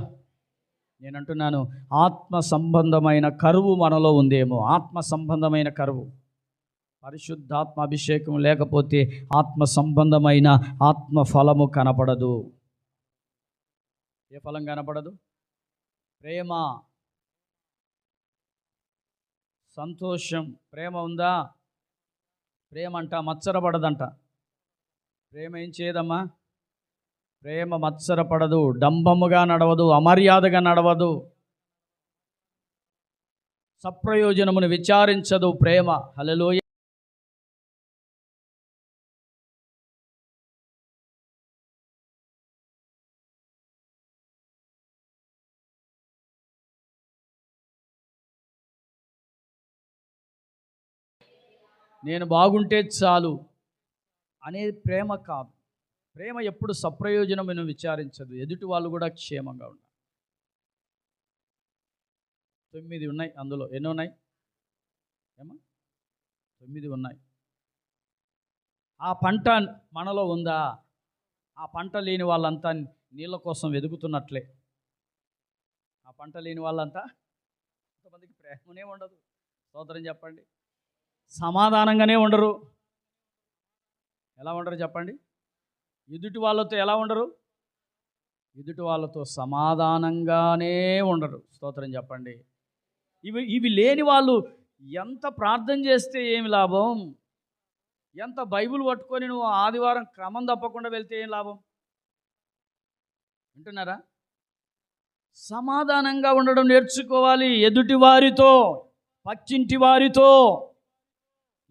నేను అంటున్నాను, ఆత్మ సంబంధమైన కరువు మనలో ఉందేమో. ఆత్మ సంబంధమైన కరువు. పరిశుద్ధాత్మ అభిషేకం లేకపోతే ఆత్మ సంబంధమైన ఆత్మ ఫలము కనపడదు. ఏ ఫలం కనపడదు? ప్రేమ, సంతోషం. ప్రేమ ఉందా? ప్రేమ అంట మత్సరపడదంట. ప్రేమ ఏం చేయదమ్మా? ప్రేమ మత్సరపడదు, డంబముగా నడవదు, అమర్యాదగా నడవదు, సప్రయోజనమును విచారించదు ప్రేమ. హల్లెలూయా. నేను బాగుంటే చాలు అనేది ప్రేమ కాదు. ప్రేమ ఎప్పుడు సప్రయోజనమును విచారించదు. ఎదుటి వాళ్ళు కూడా క్షేమంగా ఉండాలి. 9 ఉన్నాయి అందులో. ఎన్ని ఉన్నాయి ఏమా? 9 ఉన్నాయి. ఆ పంట మనలో ఉందా? ఆ పంట లేని వాళ్ళంతా నీళ్ళ కోసం వెతుకుతున్నట్లే. ఆ పంట లేని వాళ్ళంతా కొంతమందికి ప్రేమనే ఉండదు. స్తోత్రం చెప్పండి. సమాధానంగానే ఉండరు. ఎలా ఉండరు చెప్పండి? ఎదుటి వాళ్ళతో ఎలా ఉండరు? ఎదుటి వాళ్ళతో సమాధానంగానే ఉండరు. స్తోత్రం చెప్పండి. ఇవి లేని వాళ్ళు ఎంత ప్రార్థన చేస్తే ఏమి లాభం? ఎంత బైబిల్ పట్టుకొని నువ్వు ఆదివారం క్రమం తప్పకుండా వెళ్తే ఏం లాభం? వింటున్నారా? సమాధానంగా ఉండడం నేర్చుకోవాలి. ఎదుటి వారితో, పక్కింటి వారితో.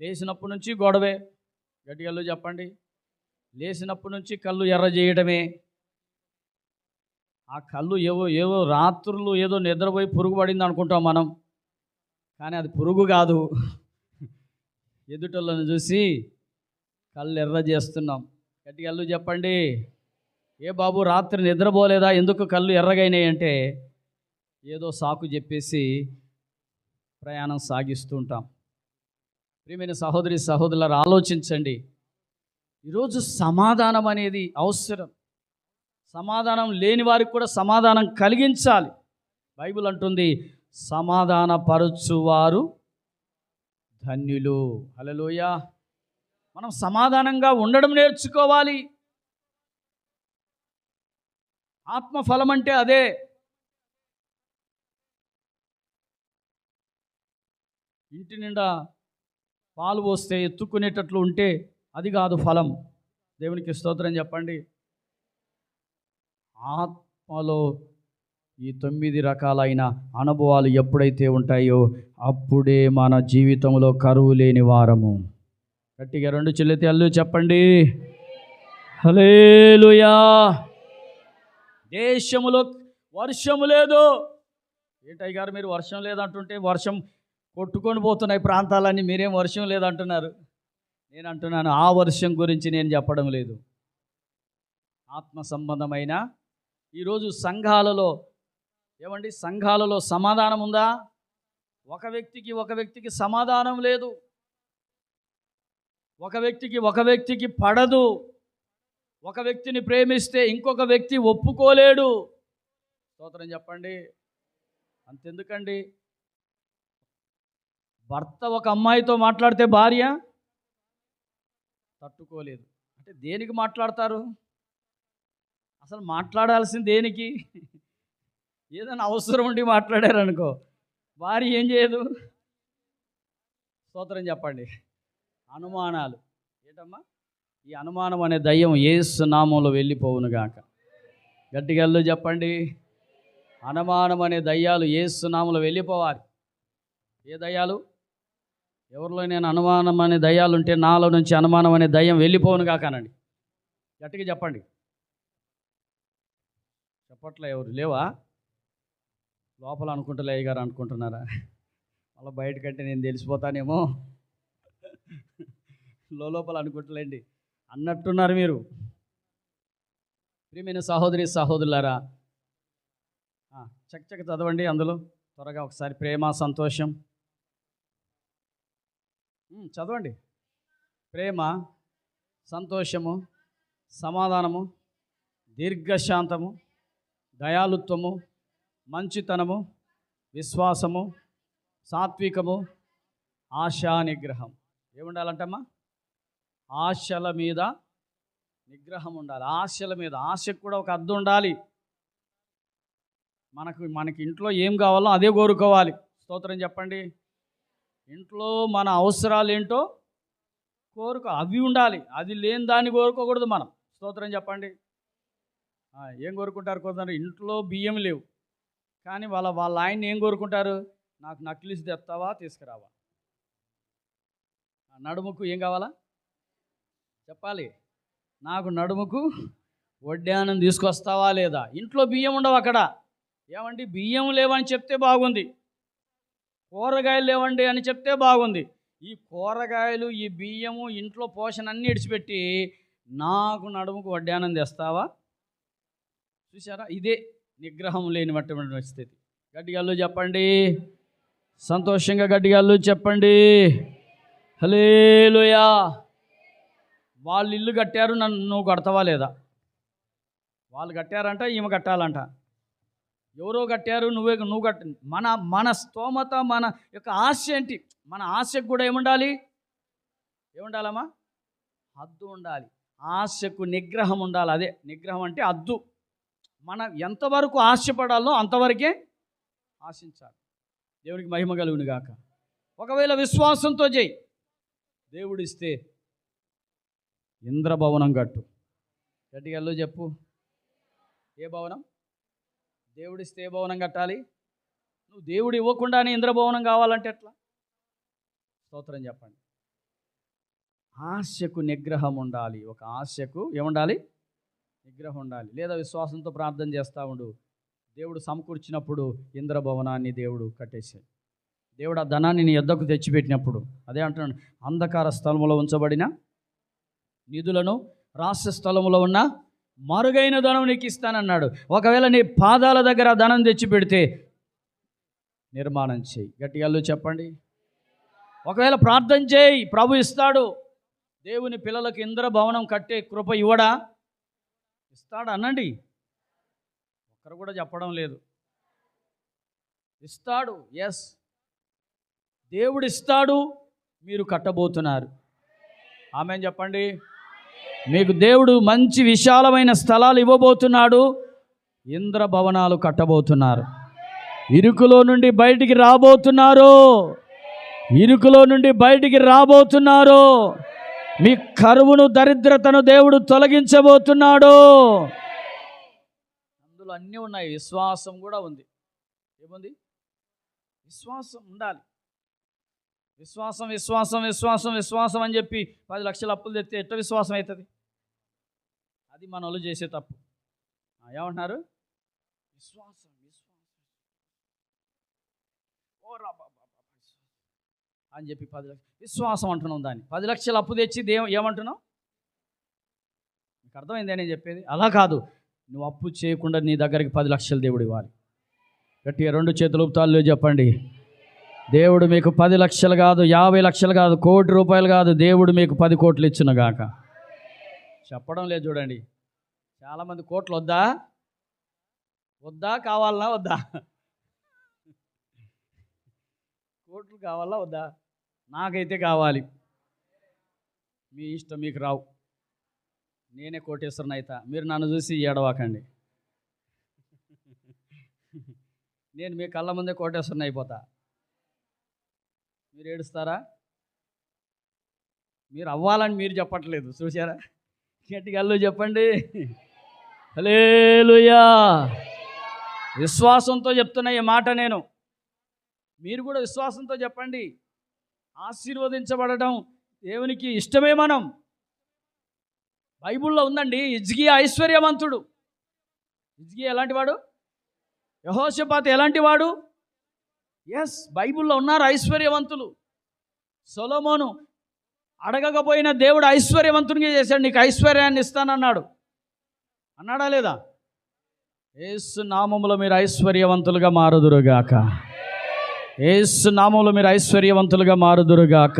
లేచినప్పటి నుంచి గొడవే. గట్టిగా చెప్పండి. లేచినప్పటి నుంచి కళ్ళు ఎర్ర చేయడమే. ఆ కళ్ళు ఏవో రాత్రులు ఏదో నిద్రపోయి పురుగు పడింది అనుకుంటాం మనం. కానీ అది పురుగు కాదు. ఎదుటోళ్ళని చూసి కళ్ళు ఎర్ర చేస్తున్నాం. గట్టిగా చెప్పండి. ఏ బాబు రాత్రి నిద్రపోలేదా? ఎందుకు కళ్ళు ఎర్రగైనాయి అంటే ఏదో సాకు చెప్పేసి ప్రయాణం సాగిస్తూ ఉంటాం. ప్రియమైన సహోదరి సహోదరులారా, ఆలోచించండి. ఈరోజు సమాధానం అనేది అవసరం. సమాధానం లేని వారికి కూడా సమాధానం కలిగించాలి. బైబిల్ అంటుంది, సమాధానపరచువారు ధన్యులు. హల్లెలూయా. మనం సమాధానంగా ఉండడం నేర్చుకోవాలి. ఆత్మఫలం అంటే అదే. ఇంటి నిండా పాలు పోస్తే ఎత్తుకునేటట్లు ఉంటే అది కాదు ఫలం. దేవునికి స్తోత్రం చెప్పండి. ఆత్మలో ఈ 9 రకాలైన అనుభవాలు ఎప్పుడైతే ఉంటాయో అప్పుడే మన జీవితంలో కరువు లేని వారము. గట్టిగా 2 చెల్లెతలు చెప్పండి. హల్లెలూయా. దేశములో వర్షము లేదు. ఏంటయ్య గారు మీరు వర్షం లేదంటుంటే? వర్షం కొట్టుకొని పోతున్నాయి ప్రాంతాలన్నీ, మీరేం వర్షం లేదంటున్నారు? నేను అంటున్నాను, ఆ వర్షం గురించి నేను చెప్పడం లేదు. ఆత్మ సంబంధమైన ఈరోజు సంఘాలలో ఏమండి, సంఘాలలో సమాధానం ఉందా? ఒక వ్యక్తికి సమాధానం లేదు. ఒక వ్యక్తికి పడదు. ఒక వ్యక్తిని ప్రేమిస్తే ఇంకొక వ్యక్తి ఒప్పుకోలేడు. స్తోత్రం చెప్పండి. అంతెందుకండి, భర్త ఒక అమ్మాయితో మాట్లాడితే భార్య తట్టుకోలేదు. అంటే దేనికి మాట్లాడతారు? అసలు మాట్లాడాల్సింది దేనికి? ఏదైనా అవసరం ఉండి మాట్లాడారనుకో, భార్య ఏం చేయదు. స్తోత్రం చెప్పండి. అనుమానాలు. ఏంటమ్మా? ఈ అనుమానం అనే దయ్యం యేసు నామంలో వెళ్ళిపోవును గాక. గట్టిగా చెప్పండి. అనుమానం అనే దయ్యాలు యేసు నామంలో వెళ్ళిపోవాలి. ఏ దయ్యాలు? ఎవరిలో నేను అనుమానం అనే దయ్యాలు ఉంటే నాలో నుంచి అనుమానం అనే దయ్యం వెళ్ళిపోవును కాకనండి. గట్టిగా చెప్పండి. చెప్పట్లే, ఎవరు లేవా? లోపల అనుకుంటలే అయ్యగారు అనుకుంటున్నారా? అలా బయటకంటే నేను తెలిసిపోతానేమో లోపల అనుకుంటలేండి అన్నట్టున్నారు మీరు. ప్రియమైన సహోదరి సహోదరులారా, చక్కచక్క చదవండి అందులో త్వరగా ఒకసారి. ప్రేమ, సంతోషం చదవండి. ప్రేమ, సంతోషము, సమాధానము, దీర్ఘశాంతము, దయాళుత్వము, మంచితనము, విశ్వాసము, సాత్వికము, ఆశా నిగ్రహం. ఏముండాలంటమ్మా? ఆశల మీద నిగ్రహం ఉండాలి. ఆశల మీద, ఆశకు కూడా ఒక అర్థం ఉండాలి. మనకి ఇంట్లో ఏం కావాలో అదే కోరుకోవాలి. స్తోత్రం చెప్పండి. ఇంట్లో మన అవసరాలు ఏంటో అవి ఉండాలి. అది లేని దాన్ని కోరుకోకూడదు మనం. స్తోత్రం చెప్పండి. ఏం కోరుకుంటారు కొందరు? ఇంట్లో బియ్యం లేవు కానీ వాళ్ళ ఆయన్ని ఏం కోరుకుంటారు? నాకు నక్లీస్ తెస్తావా, తీసుకురావా? నడుముకు ఏం కావాలా చెప్పాలి? నాకు నడుముకు వడ్డానం తీసుకొస్తావా లేదా? ఇంట్లో బియ్యం ఉండవు అక్కడ. ఏమండి, బియ్యం లేవని చెప్తే బాగుంది, కూరగాయలు లేవండి అని చెప్తే బాగుంది. ఈ కూరగాయలు, ఈ బియ్యము, ఇంట్లో పోషణ అన్నీ ఇడిచిపెట్టి నాకు నడుముకు వడ్డానం తెస్తావా? చూసారా? ఇదే నిగ్రహం లేనిటువంటి స్థితి. గట్టిగాళ్ళు చెప్పండి. సంతోషంగా గట్టిగాళ్ళు చెప్పండి. హల్లెలూయా. వాళ్ళు ఇల్లు కట్టారు, నువ్వు కడతావా లేదా? వాళ్ళు కట్టారంట, ఈమె కట్టాలంట. ఎవరో కట్టారు, నువ్వు కట్ట. మన స్తోమత, మన యొక్క ఆశ ఏంటి? మన ఆశకు కూడా ఏముండాలి? ఏముండాలమ్మా? హద్దు ఉండాలి. ఆశకు నిగ్రహం ఉండాలి. అదే నిగ్రహం అంటే హద్దు. మనం ఎంతవరకు ఆశపడాలో అంతవరకే ఆశించాలి. దేవునికి మహిమ కలుగును గాక. ఒకవేళ విశ్వాసంతో చేయి, దేవుడిస్తే ఇంద్రభవనం కట్టు. గట్టిగా చెప్పు. ఏ భవనం? దేవుడిస్తే ఏ భవనం కట్టాలి? నువ్వు దేవుడు ఇవ్వకుండానే ఇంద్రభవనం కావాలంటే ఎట్లా? స్తోత్రం చెప్పండి. ఆశకు నిగ్రహం ఉండాలి. ఒక ఆశకు ఏముండాలి? నిగ్రహం ఉండాలి. లేదా విశ్వాసంతో ప్రార్థన చేస్తూ ఉండు. దేవుడు సమకూర్చినప్పుడు ఇంద్రభవనాన్ని దేవుడు కట్టేశాడు. దేవుడు ఆ ధనాన్ని నీ యొద్దకు తెచ్చిపెట్టినప్పుడు, అదే అంటున్నాడు, అంధకార స్థలములో ఉంచబడిన నిధులను రహస్య స్థలములో ఉన్న మరుగైన ధనం నీకు ఇస్తానన్నాడు. ఒకవేళ నీ పాదాల దగ్గర ధనం తెచ్చిపెడితే నిర్మాణం చేయి. గట్టిగా చెప్పండి. ఒకవేళ ప్రార్థన చేయి, ప్రభు ఇస్తాడు. దేవుని పిల్లలకు ఇంద్రభవనం కట్టే కృప ఇవ్వడా? ఇస్తాడు అనండి. ఒక్కరు కూడా చెప్పడం లేదు. ఇస్తాడు. ఎస్, దేవుడు ఇస్తాడు. మీరు కట్టబోతున్నారు. ఆమేన్ చెప్పండి. మీకు దేవుడు మంచి విశాలమైన స్థలాలు ఇవ్వబోతున్నాడు. ఇంద్రభవనాలు కట్టబోతున్నారు. ఇరుకులో నుండి బయటికి రాబోతున్నారు. ఇరుకులో నుండి బయటికి రాబోతున్నారు. మీ కరువును, దరిద్రతను దేవుడు తొలగించబోతున్నాడు. అందులో అన్నీ ఉన్నాయి. విశ్వాసం కూడా ఉంది. ఏముంది? విశ్వాసం ఉండాలి. విశ్వాసం విశ్వాసం విశ్వాసం విశ్వాసం అని చెప్పి 10 లక్షల అప్పులు తెస్తే ఎట్ట విశ్వాసం అవుతుంది? అది మన వాళ్ళు చేసే తప్పు. ఏమంటున్నారు? విశ్వాసం అని చెప్పి 10 లక్షలు విశ్వాసం అంటున్నాం. దాన్ని 10 లక్షల అప్పు తెచ్చి ఏమంటున్నావు? నీకు అర్థమైందే నేను చెప్పేది? అలా కాదు. నువ్వు అప్పు చేయకుండా నీ దగ్గరికి 10 లక్షలు దేవుడు ఇవ్వాలి. గట్టిగా 2 చేతులు ఊపుతాల్లో చెప్పండి. దేవుడు మీకు 10 లక్షలు కాదు, 50 లక్షలు కాదు, కోటి రూపాయలు కాదు, దేవుడు మీకు 10 కోట్లు ఇచ్చునుగాక. చెప్పడం లేదు చూడండి. చాలామంది కోట్లు వద్దా కావాలన్నా వద్దా? కోట్లు కావాలా వద్దా? నాకైతే కావాలి. మీ ఇష్టం, మీకు రావు. నేనే కోటేశ్వరుని అవుతా. మీరు నన్ను చూసి ఏడవాకండి. నేను మీ కళ్ళ ముందే కోటేశ్వరుని అయిపోతా. మీరు ఏడుస్తారా? మీరు అవ్వాలని మీరు చెప్పట్లేదు. చూసారా? గట్టిగా చెప్పండి. హల్లెలూయా. విశ్వాసంతో చెప్తున్నా ఈ మాట నేను. మీరు కూడా విశ్వాసంతో చెప్పండి. ఆశీర్వదించబడడం దేవునికి ఇష్టమే. మనం బైబిల్లో ఉందండి, హిజ్కియా ఐశ్వర్యవంతుడు. హిజ్కియా ఎలాంటి వాడు? యెహోషాపాతు ఎలాంటి వాడు? ఎస్, బైబిల్లో ఉన్నారు ఐశ్వర్యవంతులు. సొలొమోను అడగకపోయినా దేవుడు ఐశ్వర్యవంతునిగా చేశాడు. నీకు ఐశ్వర్యాన్ని ఇస్తానన్నాడు. అన్నాడా లేదా? యేసు నామములో మీరు ఐశ్వర్యవంతులుగా మారుదురుగాక. యేసు నామములో మీరు ఐశ్వర్యవంతులుగా మారుదురుగాక.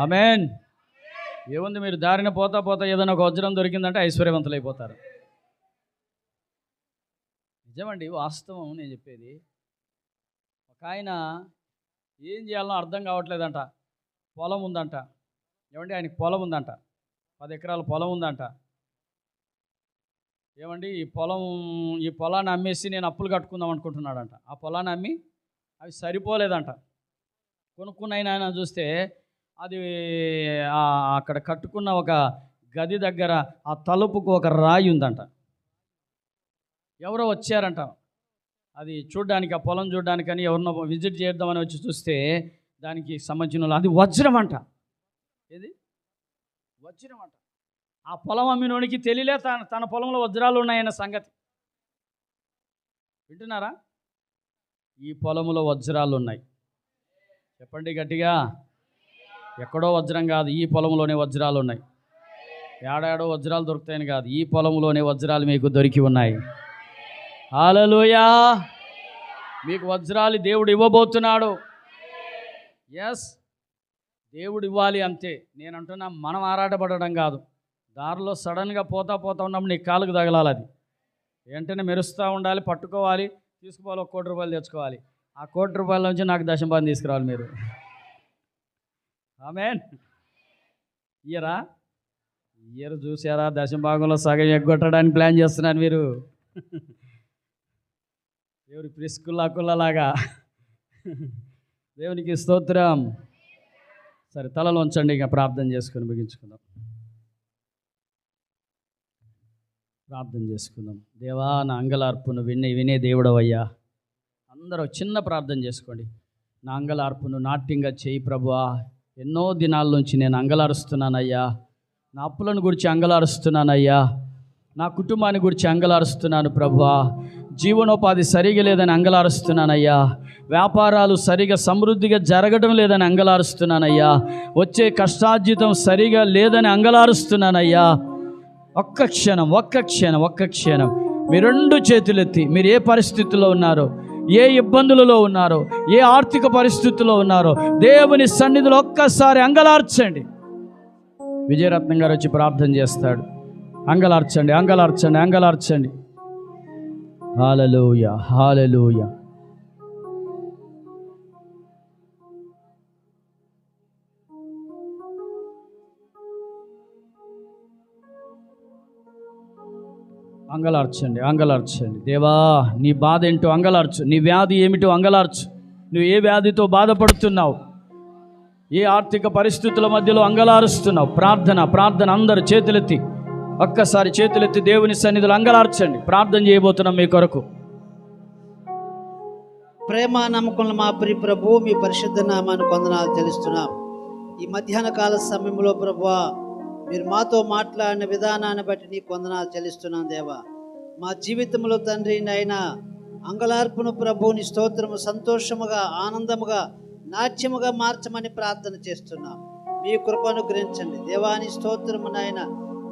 ఆమేన్. ఏముంది, మీరు దారిన పోతా పోతా ఏదైనా ఒక వజ్రం దొరికిందంటే ఐశ్వర్యవంతులు అయిపోతారు. నిజమండి, వాస్తవం నేను చెప్పేది. ఒక ఆయన ఏం చేయాలో అర్థం కావట్లేదంట. పొలం ఉందంట. ఏమండి, ఆయనకి పొలం ఉందంట, 10 ఎకరాల పొలం ఉందంట. ఏమండి, ఈ పొలాన్ని అమ్మేసి నేను అప్పులు కట్టుకుందాం అనుకుంటున్నాడంట. ఆ పొలాన్ని అమ్మి అవి సరిపోలేదంట. కొనుక్కున్న ఆయన చూస్తే అది అక్కడ కట్టుకున్న ఒక గది దగ్గర ఆ తలుపుకు ఒక రాయి ఉందంట. ఎవరో వచ్చారంట అది చూడ్డానికి, ఆ పొలం చూడ్డానికని ఎవరినో విజిట్ చేద్దామని వచ్చి చూస్తే దానికి సంబంధించిన అది వజ్రం అంట. ఏది? వజ్రం అంట. ఆ పొలం అమ్మినోనికి తెలియలే తన పొలంలో వజ్రాలు ఉన్నాయన్న సంగతి. వింటున్నారా? ఈ పొలంలో వజ్రాలు ఉన్నాయి. చెప్పండి గట్టిగా. ఎక్కడో వజ్రం కాదు, ఈ పొలంలోనే వజ్రాలు ఉన్నాయి. ఏడాడో వజ్రాలు దొరుకుతాయని కాదు, ఈ పొలంలోనే వజ్రాలు మీకు దొరికి ఉన్నాయి. హల్లెలూయా. మీకు వజ్రాలు దేవుడు ఇవ్వబోతున్నాడు. ఎస్, దేవుడు ఇవ్వాలి అంతే. నేను అంటున్నా, మనం ఆరాటపడడం కాదు. దారిలో సడన్గా పోతా ఉన్నప్పుడు నీ కాలుకు తగలాలి. అది వెంటనే మెరుస్తూ ఉండాలి, పట్టుకోవాలి, తీసుకోవాలి. 1 కోటి రూపాయలు తెచ్చుకోవాలి. ఆ 1 కోటి రూపాయల నుంచి నాకు దశంభాగం తీసుకురావాలి మీరు. ఆమేన్. ఇయర్ చూసారా? దశంభాగంలో సగం ఎగ్గొట్టడానికి ప్లాన్ చేస్తున్నారు మీరు. ఎవరి ప్రిస్కుల్లాగా. దేవునికి స్తోత్రం. సరే, తలలో ఉంచండి, ఇక ప్రార్థన చేసుకుని ముగించుకుందాం. ప్రార్థన చేసుకుందాం. దేవా, నా అంగలార్పును వినే దేవుడవయ్యా. అందరూ చిన్న ప్రార్థన చేసుకోండి. నా అంగలార్పును నాట్యంగా చేయి ప్రభువా. ఎన్నో దినాల నుంచి నేను అంగలారుస్తున్నానయ్యా. నా అప్పులను గురించి అంగలారుస్తున్నానయ్యా. నా కుటుంబాన్ని గురించి అంగలారుస్తున్నాను ప్రభువా. జీవనోపాధి సరిగా లేదని అంగలారుస్తున్నానయ్యా. వ్యాపారాలు సరిగా సమృద్ధిగా జరగడం లేదని అంగలారుస్తున్నానయ్యా. వచ్చే కష్టార్జితం సరిగా లేదని అంగలారుస్తున్నానయ్యా. ఒక్క క్షణం మీ 2 చేతులెత్తి, మీరు ఏ పరిస్థితుల్లో ఉన్నారో, ఏ ఇబ్బందులలో ఉన్నారో, ఏ ఆర్థిక పరిస్థితుల్లో ఉన్నారో దేవుని సన్నిధిలో ఒక్కసారి అంగలార్చండి. విజయరత్నం గారు వచ్చి ప్రార్థన చేస్తాడు. అంగలార్చండి. హల్లెలూయా. అంగలార్చండి. దేవా, నీ బాధ ఏంటో అంగలార్చు. నీ వ్యాధి ఏమిటో అంగలార్చు. నువ్వు ఏ వ్యాధితో బాధపడుతున్నావు, ఏ ఆర్థిక పరిస్థితుల మధ్యలో అంగలారుస్తున్నావు. ప్రార్థన. అందరూ చేతులెత్తి, ఒక్కసారి చేతులెత్తి దేవుని సన్నిధిలో అంగలార్చండి. ప్రార్థన చేయబోతున్నాం మీ కొరకు. ప్రేమ నమ్మకంలో మా ప్రియ ప్రభు, మీ పరిశుద్ధ నామాన్ని వందనాలు తెలుస్తున్నాం. ఈ మధ్యాహ్న కాల సమయంలో ప్రభువా, మీరు మాతో మాట్లాడిన విధానాన్ని బట్టి నీకు వందనాలు చెల్లిస్తున్నాం దేవా. మా జీవితంలో తండ్రి నాయన అంగలార్పును ప్రభువుని స్తోత్రము సంతోషముగా, ఆనందముగా, నాట్యముగా మార్చమని ప్రార్థన చేస్తున్నాం. మీ కృపను గ్రహించండి దేవాని స్తోత్రము నాయన.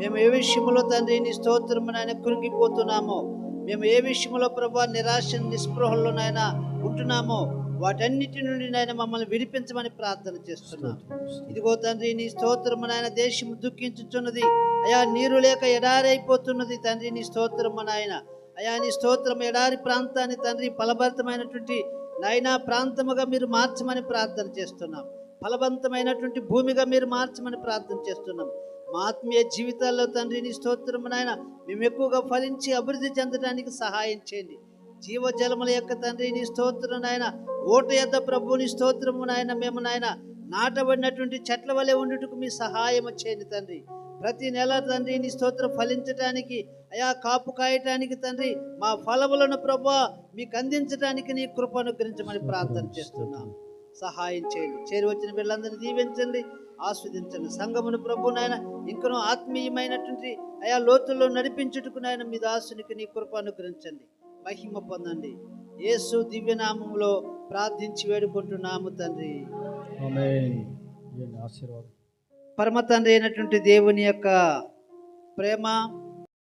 మేము ఏ విషయంలో తండ్రి నీ స్తోత్రము నాయన కృంగిపోతున్నామో, మేము ఏ విషయంలో ప్రభు నిరాశ నిస్పృహల్లో నాయన ఉంటున్నామో వాటన్నిటి నుండి నాయన మమ్మల్ని విడిపించమని ప్రార్థన చేస్తున్నాం. ఇదిగో తండ్రి నీ స్తోత్రము నాయన. దేశము దుఃఖించుచున్నది అయా, నీరు లేక ఎడారైపోతున్నది తండ్రి నీ స్తోత్రము నాయన. అయా నీ స్తోత్రం ఎడారి ప్రాంతాన్ని తండ్రి ఫలభరితమైనటువంటి నాయన ప్రాంతముగా మీరు మార్చమని ప్రార్థన చేస్తున్నాం. ఫలవంతమైనటువంటి భూమిగా మీరు మార్చమని ప్రార్థన చేస్తున్నాం. మా ఆత్మీయ జీవితాల్లో తండ్రి నీ స్తోత్రము నాయన మేము ఎక్కువగా ఫలించి అభివృద్ధి చెందడానికి సహాయం చేయండి. జీవజలముల యొక్క తండ్రి నీ స్తోత్రం నాయన. ఓట యొద్ద ప్రభు నీ స్తోత్రము నాయన. మేము నాయన నాటబడినటువంటి చెట్ల వలె ఉండుటకు మీ సహాయం చేయండి తండ్రి. ప్రతి నెల తండ్రి నీ స్తోత్రం ఫలించటానికి అయా, కాపు కాయటానికి తండ్రి మా ఫలములను ప్రభు మీకు అందించడానికి నీ కృప అనుగ్రహించమని ప్రార్థన చేస్తున్నాం. సహాయం చేయండి. చేరి వచ్చిన వీళ్ళందరినీ దీవించండి, ఆస్వాదించండి. సంఘమును ప్రభు నాయన ఇంకనూ ఆత్మీయమైనటువంటి అయా లోతుల్లో నడిపించుటకు నాయన మీ దాసునికి నీ కృప అనుగ్రహించండి. మహిమ పొందండి. యేసు దివ్యనామములో ప్రార్థించి వేడుకుంటున్నాము తండ్రి. ఆమేన్. ఆశీర్వాదం. పరమ తండ్రి అయినటువంటి దేవుని యొక్క ప్రేమ,